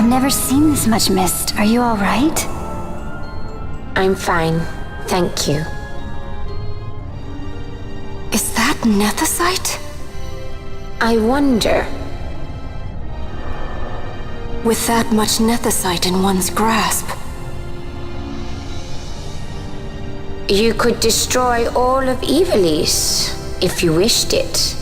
never seen this much mist. Are you all right? I'm fine, thank you. Is that nethicite? I wonder. With that much nethicite in one's grasp. You could destroy all of Evilise, if you wished it.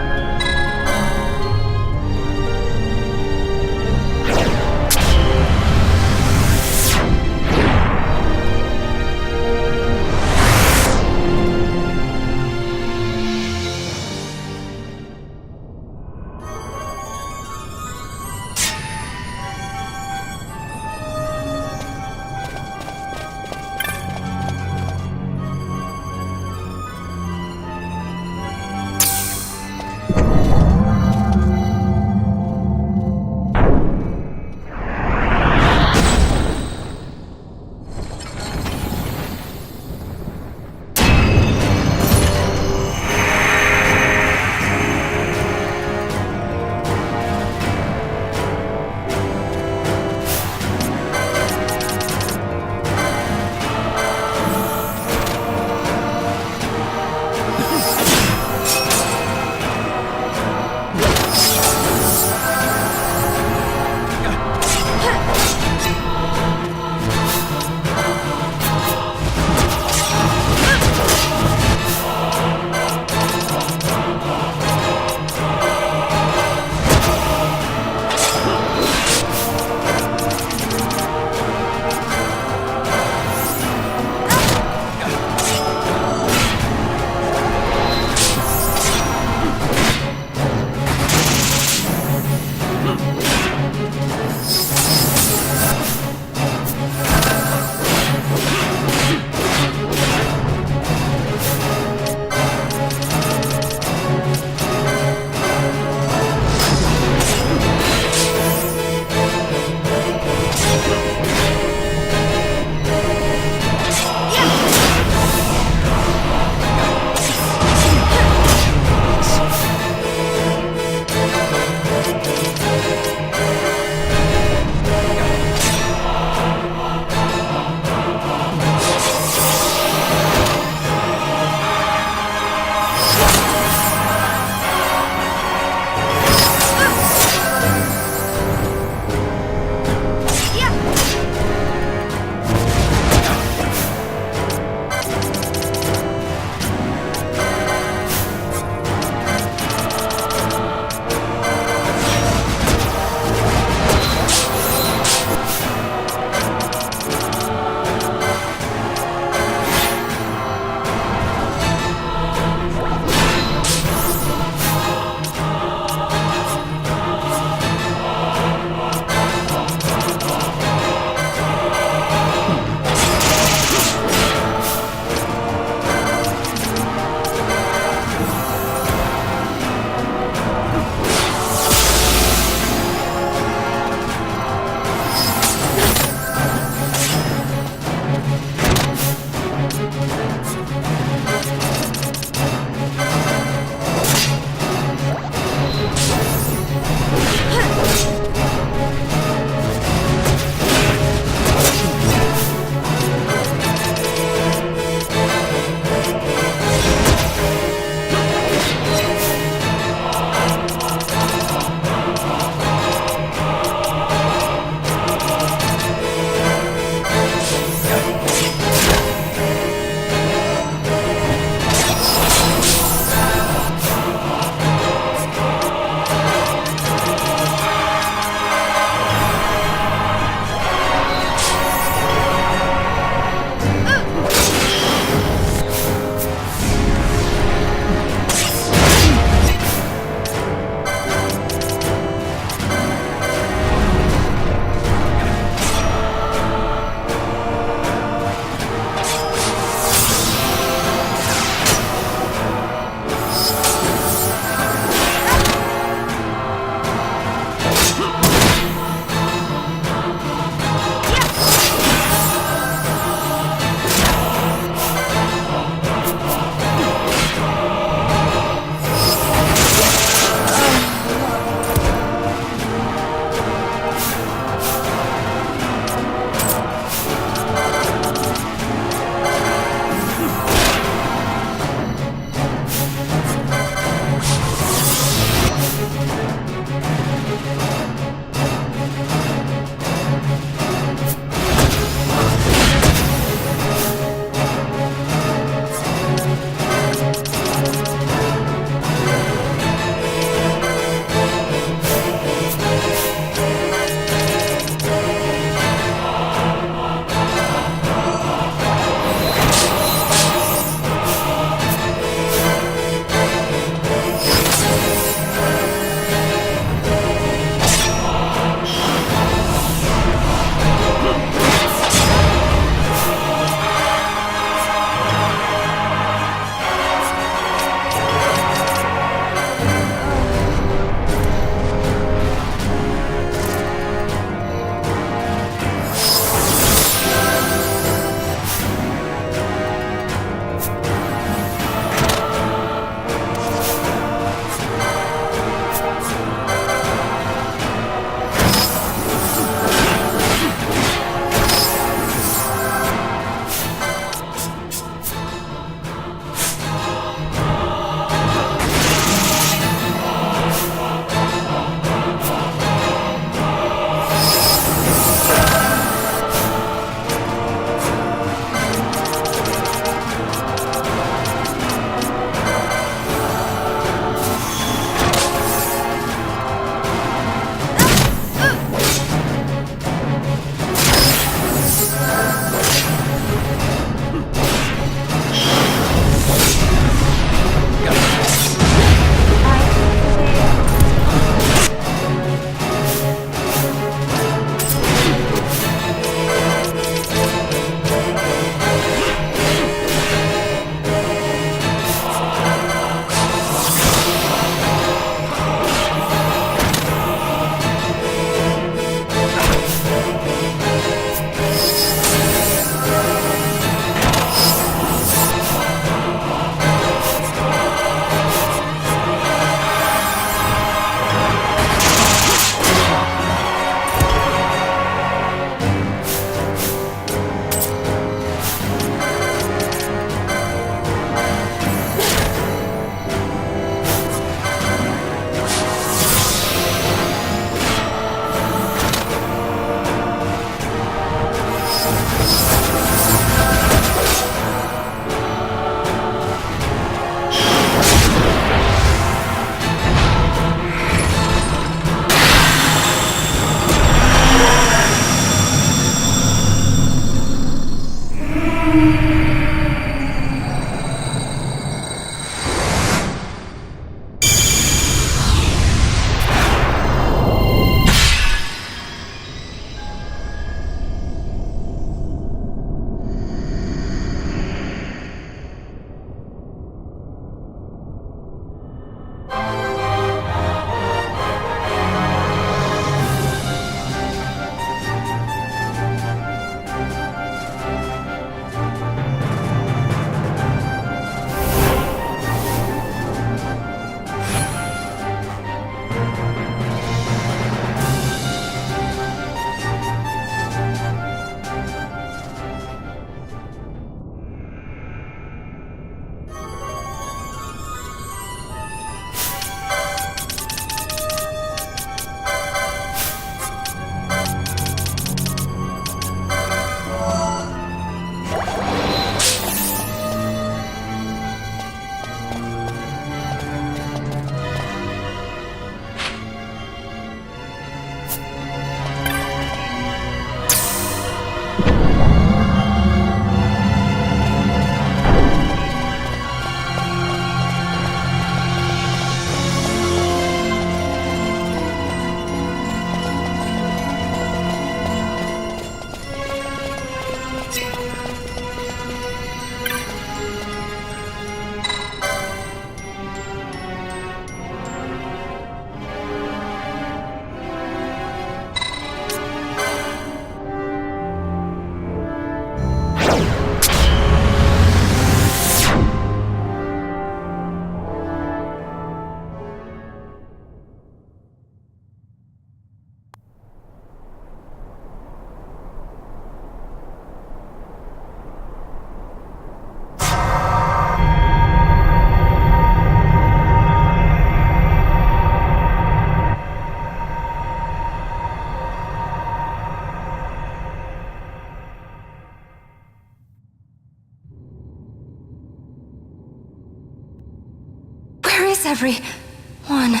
everyone?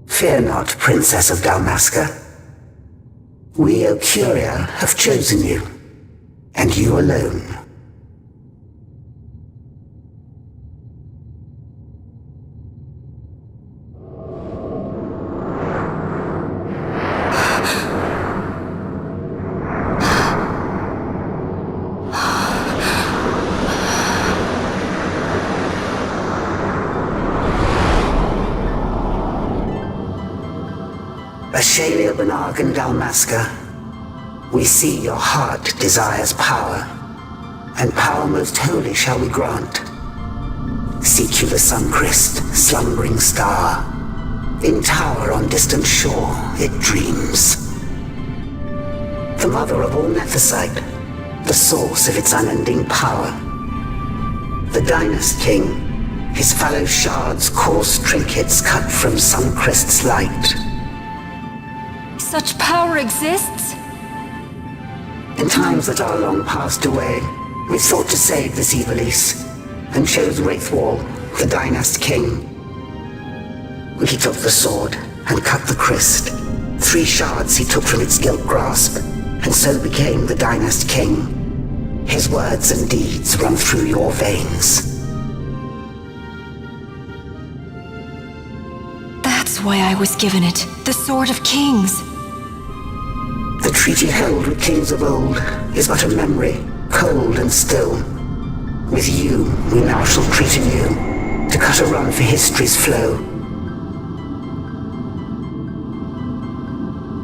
Fear not, Princess of Dalmasca. We, Ocuria, have chosen you, and you alone. Ashalia Benargan Dalmasca, we see your heart desires power, and power most holy shall we grant. Seek you the sun-crest, slumbering star. In tower on distant shore it dreams. The mother of all Nethicite, the source of its unending power. The Dynast King, his fallow shards coarse trinkets cut from sun-crest's light. Such power exists? In times that are long passed away, we sought to save this Evilise, and chose Wraithwall, the Dynast King. He took the sword and cut the crest. 3 shards he took from its gilt grasp, and so became the Dynast King. His words and deeds run through your veins. That's why I was given it. The Sword of Kings. The treaty held with kings of old is but a memory, cold and still. With you, we now shall treat anew, to cut a run for history's flow.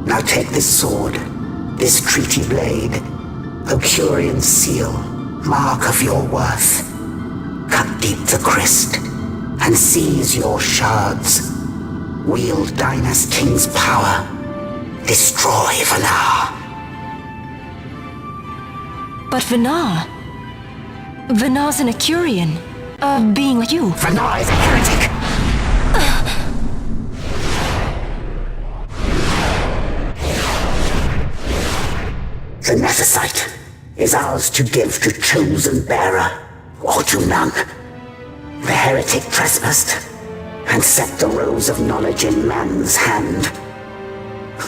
Now take this sword, this treaty blade, Ocurian seal, mark of your worth. Cut deep the crest, and seize your shards. Wield Dynast King's power. Destroy Vanar. But Vanar? Vanar's an Ecurian. A being like you. Vanar is a heretic! The Nethicite is ours to give to chosen bearer, or to none. The heretic trespassed, and set the rose of knowledge in man's hand.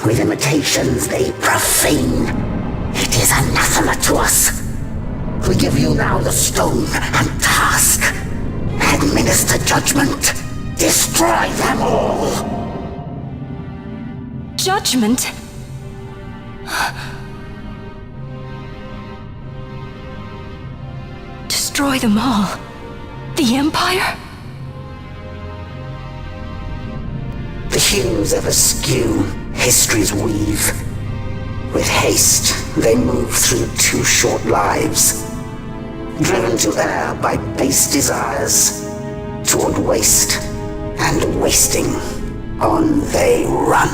With imitations they profane. It is anathema to us. We give you now the stone and task. Administer judgment. Destroy them all. Judgment? Destroy them all? The Empire? The hues ever skew history's weave. With haste, they move through 2 short lives, driven to err by base desires, toward waste, and wasting, on they run.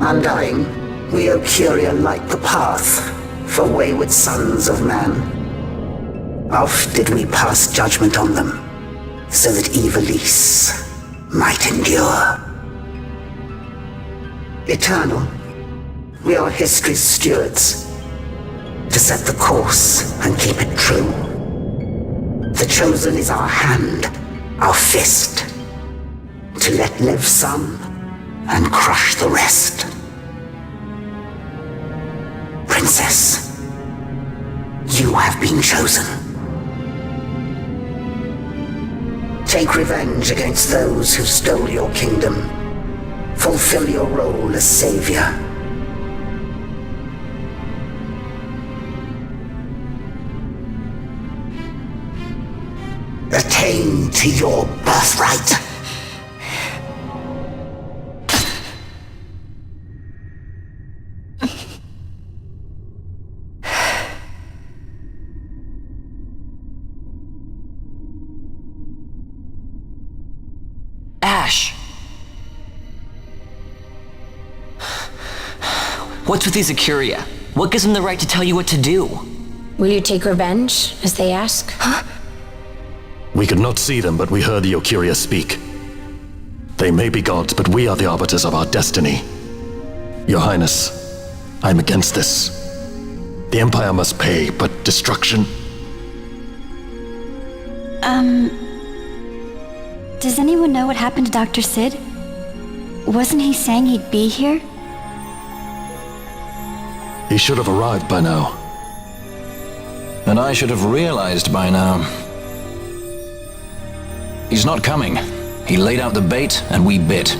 Undying, we Ocuria light the path for wayward sons of man. Oft did we pass judgment on them, so that Evilise might endure. Eternal, we are history's stewards, to set the course and keep it true. The chosen is our hand, our fist, to let live some and crush the rest. Princess, you have been chosen. Take revenge against those who stole your kingdom. Fulfill your role as savior. Attain to your birthright. Ash! What's with these Acuria? What gives them the right to tell you what to do? Will you take revenge, as they ask? Huh? We could not see them, but we heard the Ocuria speak. They may be gods, but we are the arbiters of our destiny. Your Highness, I'm against this. The Empire must pay, but destruction? Does anyone know what happened to Dr. Sid? Wasn't he saying he'd be here? He should have arrived by now. And I should have realized by now. He's not coming. He laid out the bait, and we bit.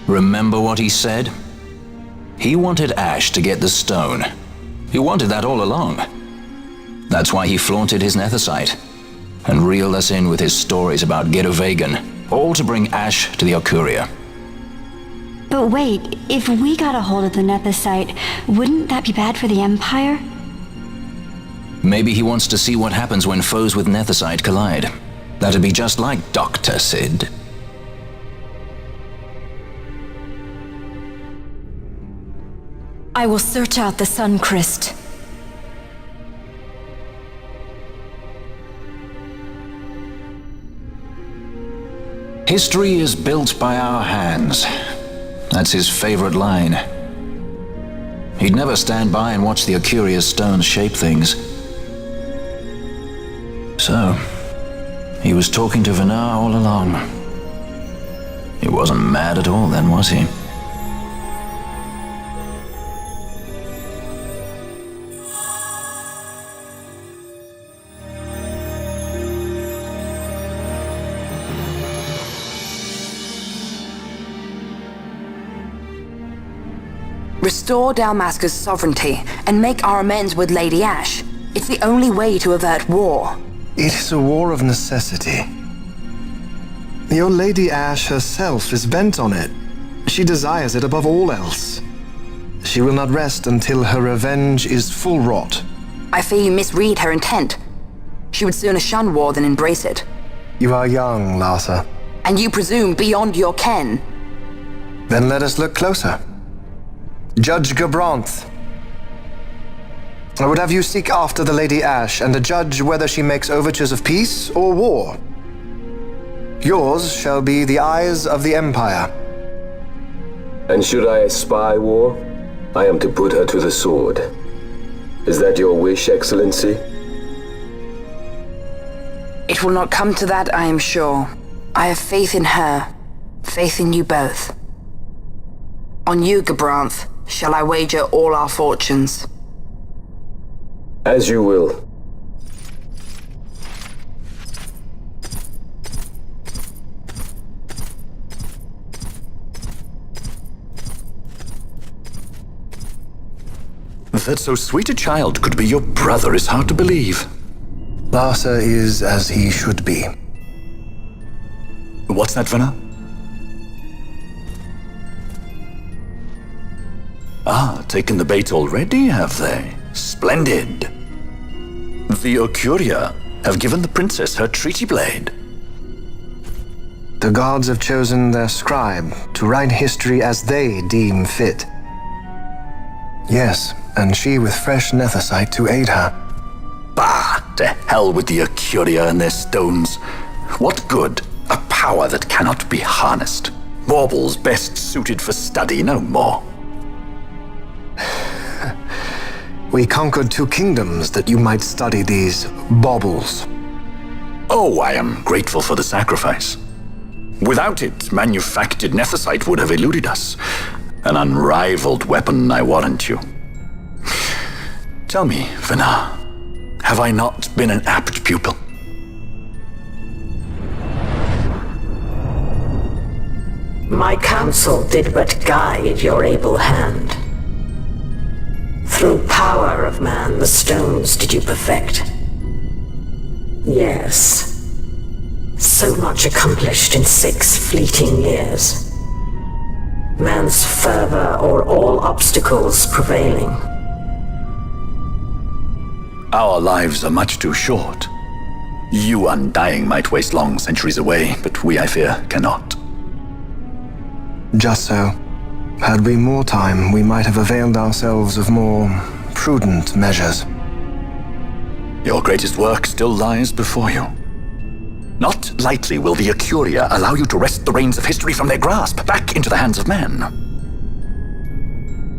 Remember what he said? He wanted Ash to get the stone. He wanted that all along. That's why he flaunted his nethicite, and reeled us in with his stories about giruvegan, all to bring Ash to the Okuria. But wait, if we got a hold of the nethicite, wouldn't that be bad for the Empire? Maybe he wants to see what happens when foes with nethicite collide. That'd be just like Dr. Sid. I will search out the Sun Crest. History is built by our hands. That's his favorite line. He'd never stand by and watch the Okuria's stones shape things. So, he was talking to Vanar all along. He wasn't mad at all then, was he? Restore Dalmasca's sovereignty and make our amends with Lady Ash. It's the only way to avert war. It is a war of necessity. Your Lady Ash herself is bent on it. She desires it above all else. She will not rest until her revenge is full wrought. I fear you misread her intent. She would sooner shun war than embrace it. You are young, Larsa. And you presume beyond your ken. Then let us look closer. Judge Gabranth. I would have you seek after the Lady Ash and judge whether she makes overtures of peace or war. Yours shall be the eyes of the Empire. And should I spy war, I am to put her to the sword. Is that your wish, Excellency? It will not come to that, I am sure. I have faith in her, faith in you both. On you, Gabranth, shall I wager all our fortunes? As you will. That so sweet a child could be your brother is hard to believe. Larsa is as he should be. What's that, Vanar? Ah, taken the bait already, have they? Splendid. The Okuria have given the princess her treaty blade. The gods have chosen their scribe to write history as they deem fit. Yes, and she with fresh nethicite to aid her. Bah! To hell with the Okuria and their stones. What good? A power that cannot be harnessed. Baubles best suited for study, no more. We conquered 2 kingdoms that you might study these baubles. Oh, I am grateful for the sacrifice. Without it, manufactured nethicite would have eluded us. An unrivaled weapon, I warrant you. Tell me, Vanar, have I not been an apt pupil? My counsel did but guide your able hand. Through power of man, the stones did you perfect. Yes. So much accomplished in 6 fleeting years. Man's fervor o'er all obstacles prevailing. Our lives are much too short. You undying might waste long centuries away, but we, I fear, cannot. Just so. Had we more time, we might have availed ourselves of more prudent measures. Your greatest work still lies before you. Not lightly will the Okuria allow you to wrest the reins of history from their grasp, back into the hands of men.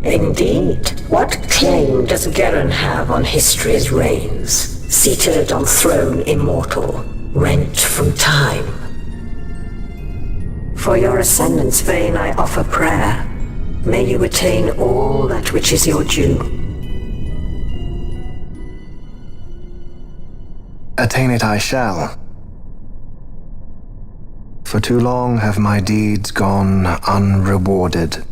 Indeed. What claim does Garen have on history's reins? seated on throne immortal, rent from time. For your ascendant's vein I offer prayer. May you attain all that which is your due. Attain it I shall. For too long have my deeds gone unrewarded.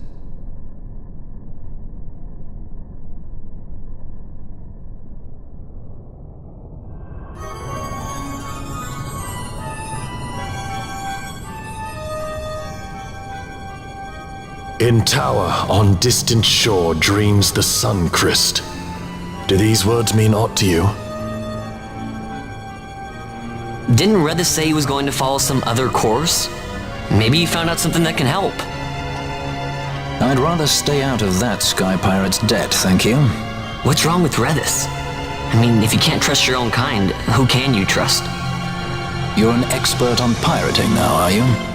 In tower on distant shore dreams the sun Christ. Do these words mean aught to you? Didn't Redis say he was going to follow some other course? Maybe he found out something that can help. I'd rather stay out of that Sky Pirate's debt, thank you. What's wrong with Redis? I mean, if you can't trust your own kind, who can you trust? You're an expert on pirating now, are you?